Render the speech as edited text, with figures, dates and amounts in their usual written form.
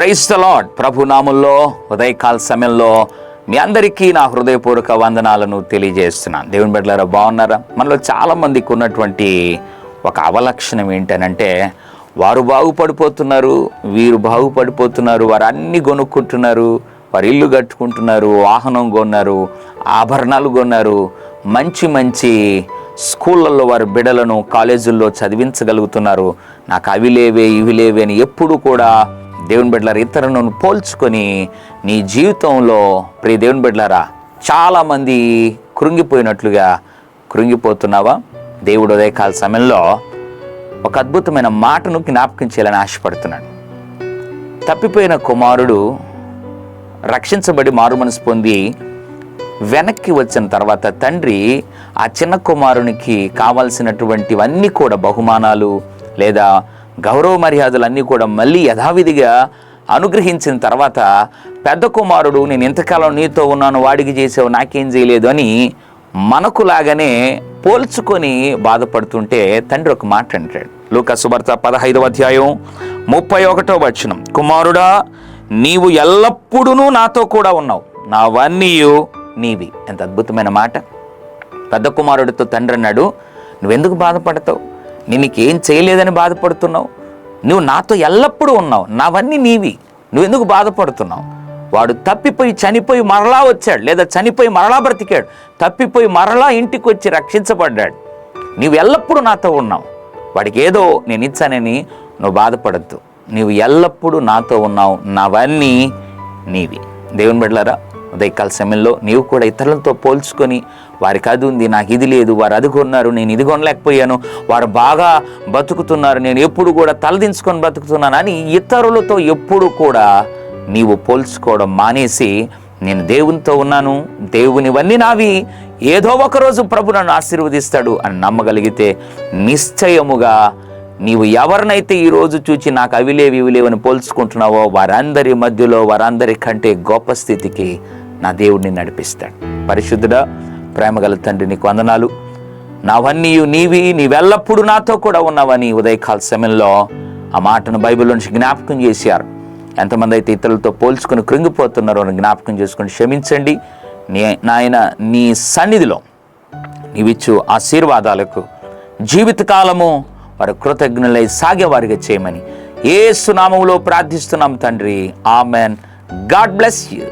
Praise the lord. ప్రభు నామములో ఉదయకాల సమయంలో మీ అందరికీ నా హృదయపూర్వక వందనాలను తెలియజేస్తున్నాను. దేవుని బిడ్డలారా, బాగున్నారా? మనలో చాలామందికి ఉన్నటువంటి ఒక అవలక్షణం ఏంటనంటే, వారు బాగుపడిపోతున్నారు, వీరు బాగుపడిపోతున్నారు, వారు అన్నీ కొనుక్కుంటున్నారు, వారు ఇల్లు కట్టుకుంటున్నారు, వాహనం కొన్నారు, ఆభరణాలు కొన్నారు, మంచి మంచి స్కూళ్ళల్లో వారి బిడ్డలను కాలేజీల్లో చదివించగలుగుతున్నారు. నాకు అవి లేవే ఇవి లేవే అని ఎప్పుడు కూడా దేవుని బిడ్డలారా ఇతరులను పోల్చుకొని నీ జీవితంలో ప్రియ దేవుని బిడ్డలారా చాలామంది కృంగిపోయినట్లుగా కృంగిపోతున్నావా? దేవుడు ఉదయకాల సమయంలో ఒక అద్భుతమైన మాటను జ్ఞాపకం చేయాలని ఆశపడుతున్నాడు. తప్పిపోయిన కుమారుడు రక్షించబడి మారు మనసు పొంది వెనక్కి వచ్చిన తర్వాత తండ్రి ఆ చిన్న కుమారునికి కావాల్సినటువంటివన్నీ కూడా బహుమానాలు లేదా గౌరవ మర్యాదలన్నీ కూడా మళ్ళీ యథావిధిగా అనుగ్రహించిన తర్వాత పెద్ద కుమారుడు నేను ఎంతకాలం నీతో ఉన్నాను, వాడికి చేసావు, నాకేం చేయలేదు అని మనకులాగానే పోల్చుకొని బాధపడుతుంటే తండ్రి ఒక మాట అంటాడు. లూకా సువార్త 15వ అధ్యాయం 31వ వచనం, కుమారుడా నీవు ఎల్లప్పుడూ నాతో కూడా ఉన్నావు, నావన్నీ నీవి. ఎంత అద్భుతమైన మాట. పెద్ద కుమారుడితో తండ్రి అన్నాడు, నువ్వెందుకు బాధపడతావు? నీకేం చేయలేదని బాధపడుతున్నావు? నువ్వు నాతో ఎల్లప్పుడూ ఉన్నావు, నావన్నీ నీవి, నువ్వెందుకు బాధపడుతున్నావు? వాడు తప్పిపోయి చనిపోయి మరలా వచ్చాడు, లేదా చనిపోయి మరలా బ్రతికాడు, తప్పిపోయి మరలా ఇంటికి వచ్చి రక్షించబడ్డాడు. నీవు ఎల్లప్పుడూ నాతో ఉన్నావు, వాడికి ఏదో నేను ఇచ్చానని నువ్వు బాధపడద్దు, నీవు ఎల్లప్పుడూ నాతో ఉన్నావు, నావన్నీ నీవి. దేవుని బిడ్డలారా, ఉదయకాల సమయంలో నీవు కూడా ఇతరులతో పోల్చుకొని వారికి అది ఉంది, నాకు ఇది లేదు, వారు అది కొన్నారు, నేను ఇది కొనలేకపోయాను, వారు బాగా బతుకుతున్నారు, నేను ఎప్పుడు కూడా తలదించుకొని బతుకుతున్నాను అని ఇతరులతో ఎప్పుడు కూడా నీవు పోల్చుకోవడం మానేసి, నేను దేవునితో ఉన్నాను, దేవునివన్నీ నావి, ఏదో ఒకరోజు ప్రభు నన్ను ఆశీర్వదిస్తాడు అని నమ్మగలిగితే నిశ్చయముగా నీవు ఎవరినైతే ఈరోజు చూచి నాకు అవి లేవు ఇవి లేవని పోల్చుకుంటున్నావో వారందరి మధ్యలో వారందరి కంటే గొప్ప స్థితికి నా దేవుడిని నడిపిస్తాడు. పరిశుద్ధుడా, ప్రేమగల తండ్రి, నీకు వందనాలు. నావన్నీ నీవి, నీవెల్లప్పుడూ నాతో కూడా ఉన్నావని ఉదయకాల సమయంలో ఆ మాటను బైబిల్లో నుంచి జ్ఞాపకం చేశారు. ఎంతమంది అయితే ఇతరులతో పోల్చుకుని కృంగిపోతున్నారో అని జ్ఞాపకం చేసుకుని క్షమించండి. నాయన నీ సన్నిధిలో నీవిచ్చు ఆశీర్వాదాలకు జీవితకాలము వారు కృతజ్ఞులై సాగేవారిగా చేయమని యేసు నామములో ప్రార్థిస్తున్నాం తండ్రి. ఆమెన్. God bless you.